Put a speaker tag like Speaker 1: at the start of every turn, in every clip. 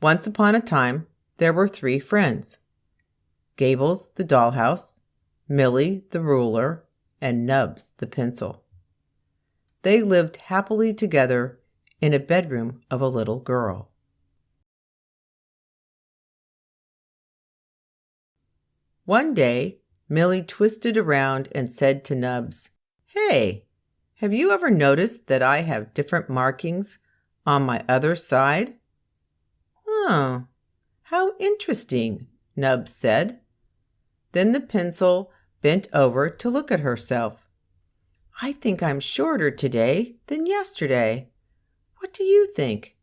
Speaker 1: Once upon a time, there were 3 friends: Gables the dollhouse, Milly the ruler, and Nubs the pencil. They lived happily together in a bedroom of a little girl. One day, Milly twisted around and said to Nubs, "Hey, have you ever noticed that I have different markings on my other side?" "Oh, how interesting," Nubs said. Then the pencil bent over to look at herself. "I think I'm shorter today than yesterday. What do you think?"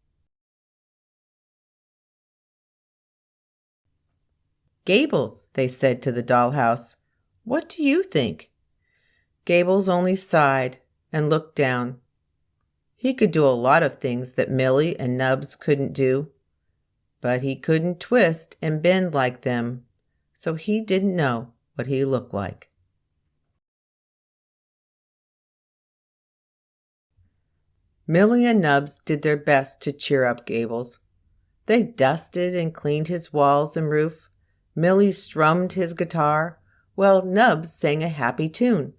Speaker 1: "Gables," they said to the dollhouse, "what do you think?" Gables only sighed and looked down. He could do a lot of things that Milly and Nubs couldn't do, but he couldn't twist and bend like them, so he didn't know what he looked like. Milly and Nubs did their best to cheer up Gables. They dusted and cleaned his walls and roof. Milly strummed his guitar, while Nubs sang a happy tune,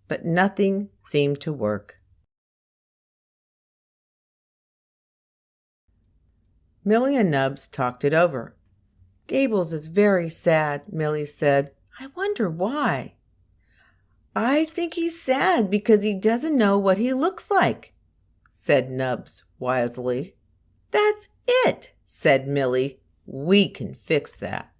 Speaker 1: but nothing seemed to work. Milly and Nubs talked it over. "Gables is very sad," Milly said. "I wonder why." "I think he's sad because he doesn't know what he looks like," said Nubs wisely. "That's it," said Milly. "We can fix that."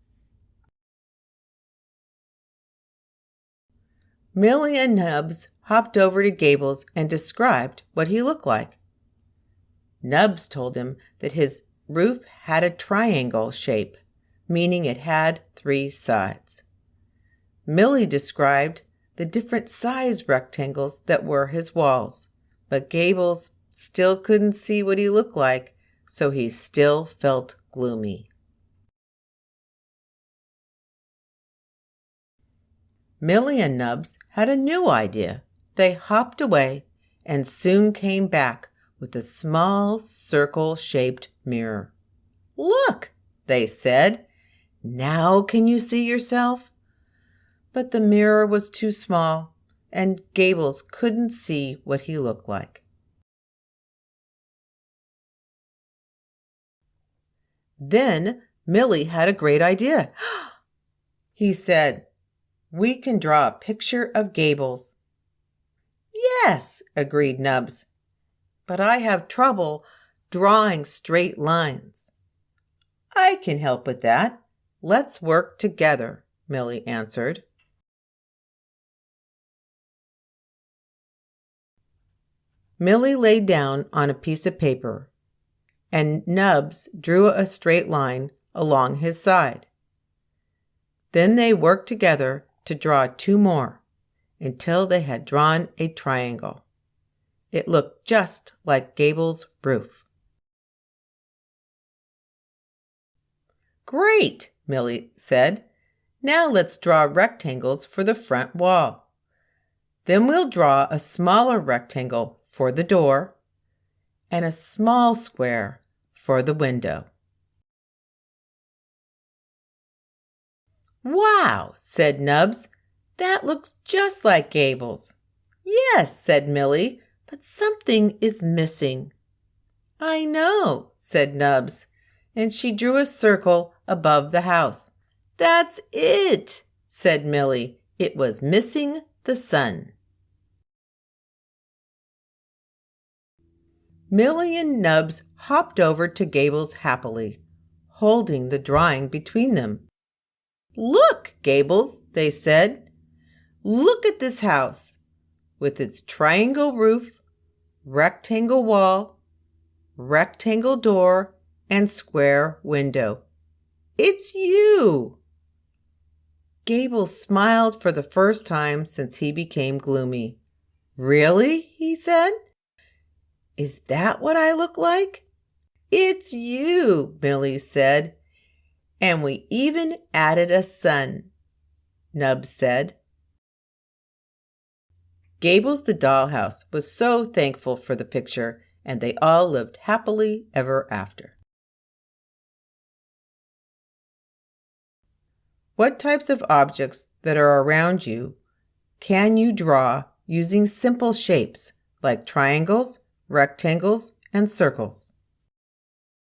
Speaker 1: Milly and Nubs hopped over to Gables and described what he looked like. Nubs told him that his roof had a triangle shape, meaning it had 3 sides. Milly described the different size rectangles that were his walls, but Gables still couldn't see what he looked like, so he still felt gloomy. Milly and Nubs had a new idea. They hopped away and soon came back with a small circle-shaped mirror. "Look," they said. "Now can you see yourself?" But the mirror was too small, and Gables couldn't see what he looked like. Then Milly had a great idea. He said, "We can draw a picture of Gables." "Yes," agreed Nubs, "but I have trouble drawing straight lines." "I can help with that. Let's work together," Milly answered. Milly lay down on a piece of paper, and Nubs drew a straight line along his side. Then they worked together to draw 2 more, until they had drawn a triangle. It looked just like Gables' roof. "Great," Milly said. "Now let's draw rectangles for the front wall. Then we'll draw a smaller rectangle for the door and a small square for the window." "Wow," said Nubs. "That looks just like Gables." "Yes," said Milly, "but something is missing." "I know," said Nubs, and she drew a circle above the house. "That's it," said Milly. "It was missing the sun." Milly and Nubs hopped over to Gables happily, holding the drawing between them. "Look, Gables," they said. "Look at this house, with its triangle roof, rectangle wall, rectangle door, and square window. It's you." Gables smiled for the first time since he became gloomy. "Really?" he said. "Is that what I look like?" "It's you," Milly said. "And we even added a sun," Nubs said. Gables the dollhouse was so thankful for the picture, and they all lived happily ever after. What types of objects that are around you can you draw using simple shapes like triangles, rectangles, and circles?